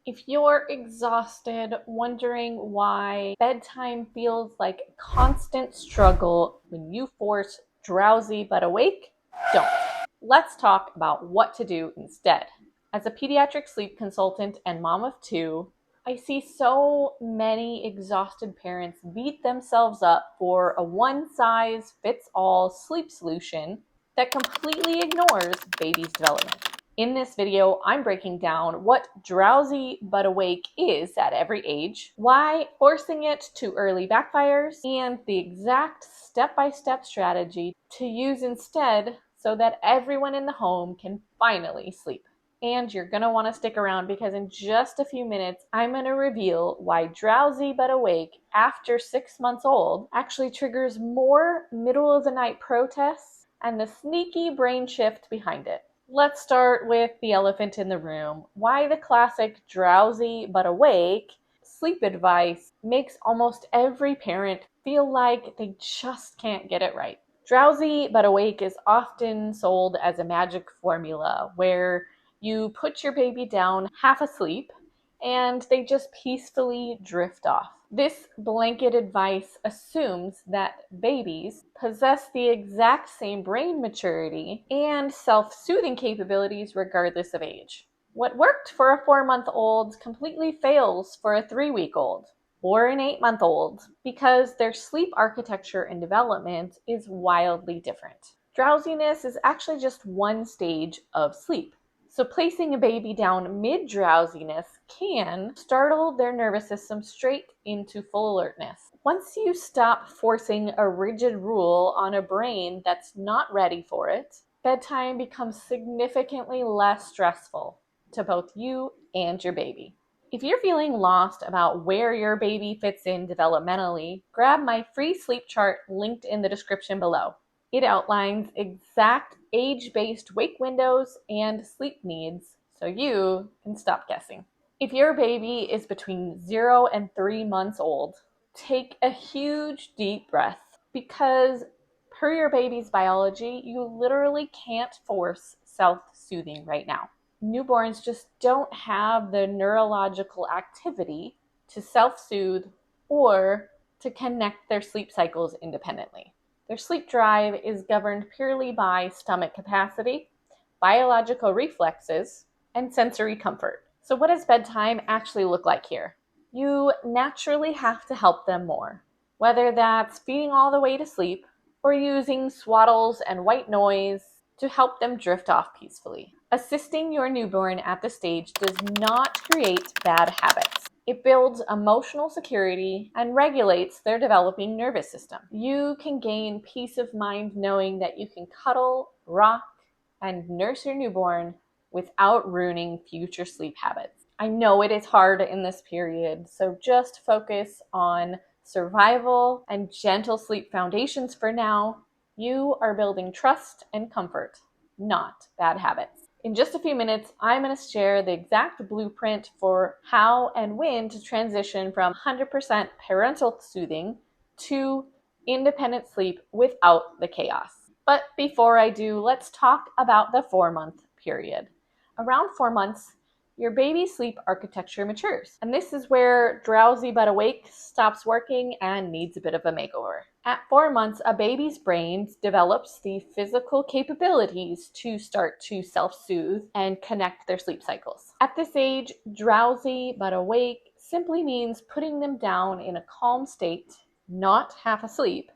If you're exhausted, wondering why bedtime feels like a constant struggle when you force drowsy but awake, don't. Let's talk about what to do instead. As a pediatric sleep consultant and mom of two, I see so many exhausted parents beat themselves up for a one-size-fits-all sleep solution that completely ignores baby's development. In this video, I'm breaking down what drowsy but awake is at every age, why forcing it too early backfires, and the exact step-by-step strategy to use instead so that everyone in the home can finally sleep. And you're going to want to stick around because in just a few minutes, I'm going to reveal why drowsy but awake after 6 months old actually triggers more middle of the night protests and the sneaky brain shift behind it. Let's start with the elephant in the room. Why the classic drowsy but awake sleep advice makes almost every parent feel like they just can't get it right. Drowsy but awake is often sold as a magic formula where you put your baby down half asleep and they just peacefully drift off. This blanket advice assumes that babies possess the exact same brain maturity and self-soothing capabilities regardless of age. What worked for a 4-month-old completely fails for a 3-week-old or an 8-month-old because their sleep architecture and development is wildly different. Drowsiness is actually just one stage of sleep. So placing a baby down mid-drowsiness can startle their nervous system straight into full alertness. Once you stop forcing a rigid rule on a brain that's not ready for it, bedtime becomes significantly less stressful to both you and your baby. If you're feeling lost about where your baby fits in developmentally, grab my free sleep chart linked in the description below. It outlines exact age-based wake windows and sleep needs so you can stop guessing. If your baby is between 0 and 3 months old, take a huge deep breath because per your baby's biology, you literally can't force self-soothing right now. Newborns just don't have the neurological activity to self-soothe or to connect their sleep cycles independently. Their sleep drive is governed purely by stomach capacity, biological reflexes, and sensory comfort. So what does bedtime actually look like here? You naturally have to help them more, whether that's feeding all the way to sleep or using swaddles and white noise to help them drift off peacefully. Assisting your newborn at this stage does not create bad habits. It builds emotional security and regulates their developing nervous system. You can gain peace of mind knowing that you can cuddle, rock, and nurse your newborn without ruining future sleep habits. I know it is hard in this period, so just focus on survival and gentle sleep foundations for now. You are building trust and comfort, not bad habits. In just a few minutes, I'm going to share the exact blueprint for how and when to transition from 100% parental soothing to independent sleep without the chaos. But before I do, let's talk about the 4-month period. Around 4 months, your baby's sleep architecture matures. And this is where drowsy but awake stops working and needs a bit of a makeover. At 4 months, a baby's brain develops the physical capabilities to start to self-soothe and connect their sleep cycles. At this age, drowsy but awake simply means putting them down in a calm state, not half asleep,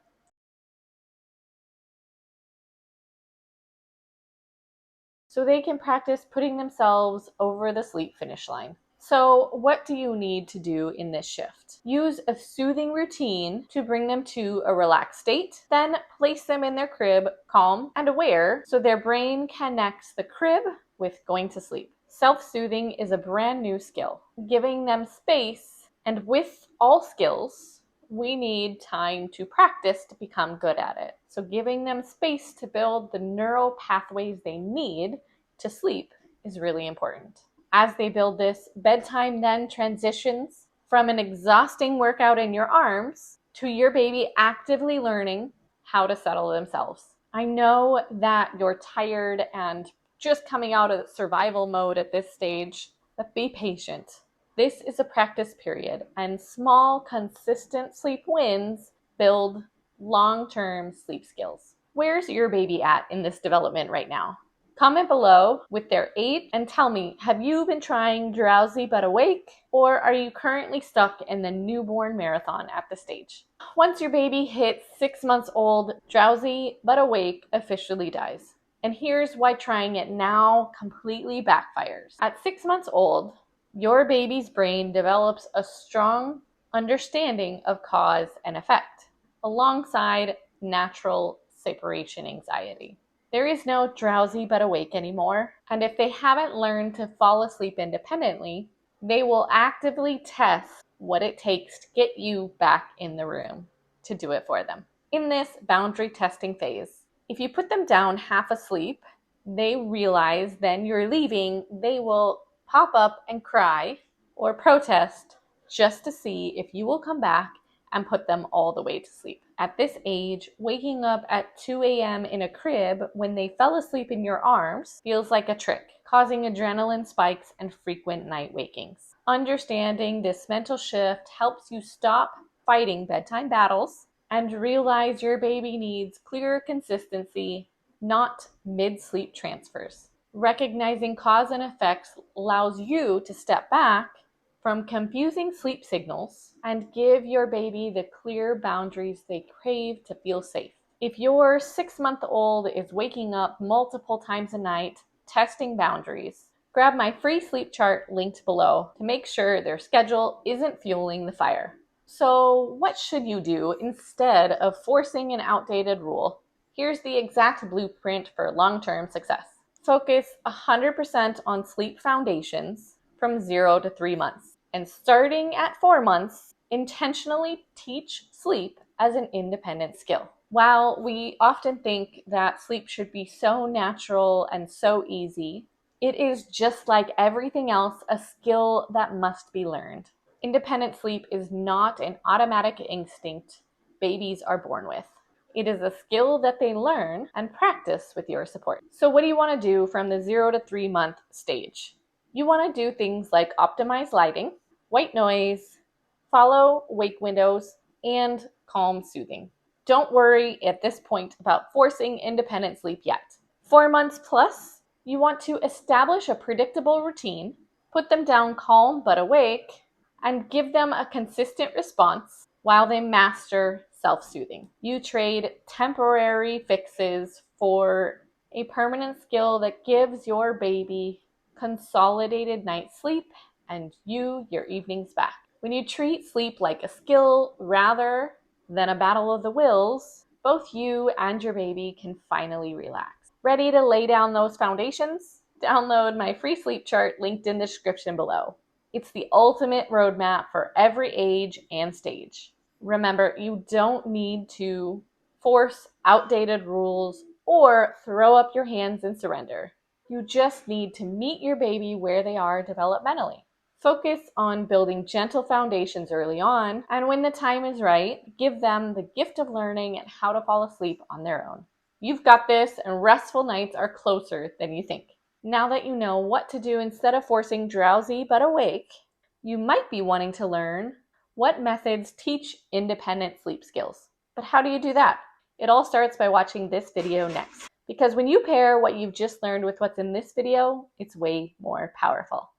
so they can practice putting themselves over the sleep finish line. So what do you need to do in this shift? Use a soothing routine to bring them to a relaxed state, then place them in their crib calm and aware so their brain connects the crib with going to sleep. Self-soothing is a brand new skill, giving them space, and with all skills, we need time to practice to become good at it. So giving them space to build the neural pathways they need to sleep is really important. As they build this, bedtime then transitions from an exhausting workout in your arms to your baby actively learning how to settle themselves. I know that you're tired and just coming out of survival mode at this stage, but be patient. This is a practice period, and small, consistent sleep wins build long-term sleep skills. Where's your baby at in this development right now? Comment below with their age and tell me, have you been trying Drowsy but awake, or are you currently stuck in the newborn marathon at this stage? Once your baby hits 6 months old, Drowsy but awake officially dies. And here's why trying it now completely backfires. At 6 months old, your baby's brain develops a strong understanding of cause and effect, alongside natural separation anxiety. There is no drowsy but awake anymore, and if they haven't learned to fall asleep independently, they will actively test what it takes to get you back in the room to do it for them. In this boundary testing phase, if you put them down half asleep, they realize then you're leaving, they will pop up and cry or protest just to see if you will come back and put them all the way to sleep. At this age, waking up at 2 a.m. in a crib when they fell asleep in your arms feels like a trick, causing adrenaline spikes and frequent night wakings. Understanding this mental shift helps you stop fighting bedtime battles and realize your baby needs clearer consistency, not mid-sleep transfers. Recognizing cause and effects allows you to step back from confusing sleep signals and give your baby the clear boundaries they crave to feel safe. If your 6-month-old is waking up multiple times a night, testing boundaries, grab my free sleep chart linked below to make sure their schedule isn't fueling the fire. So what should you do instead of forcing an outdated rule? Here's the exact blueprint for long-term success. Focus 100% on sleep foundations from 0 to 3 months. And starting at 4 months, intentionally teach sleep as an independent skill. While we often think that sleep should be so natural and so easy, it is just like everything else, a skill that must be learned. Independent sleep is not an automatic instinct babies are born with. It is a skill that they learn and practice with your support. So what do you want to do from the 0 to 3 month stage? You want to do things like optimize lighting, white noise, follow wake windows, and calm soothing. Don't worry at this point about forcing independent sleep yet. 4 months plus, you want to establish a predictable routine, put them down calm but awake, and give them a consistent response while they master self-soothing. You trade temporary fixes for a permanent skill that gives your baby consolidated night's sleep and you your evenings back. When you treat sleep like a skill rather than a battle of the wills, both you and your baby can finally relax. Ready to lay down those foundations? Download my free sleep chart linked in the description below. It's the ultimate roadmap for every age and stage. Remember, you don't need to force outdated rules or throw up your hands and surrender. You just need to meet your baby where they are developmentally. Focus on building gentle foundations early on, and when the time is right, give them the gift of learning and how to fall asleep on their own. You've got this, and restful nights are closer than you think. Now that you know what to do instead of forcing drowsy but awake, you might be wanting to learn what methods teach independent sleep skills. But how do you do that? It all starts by watching this video next. Because when you pair what you've just learned with what's in this video, it's way more powerful.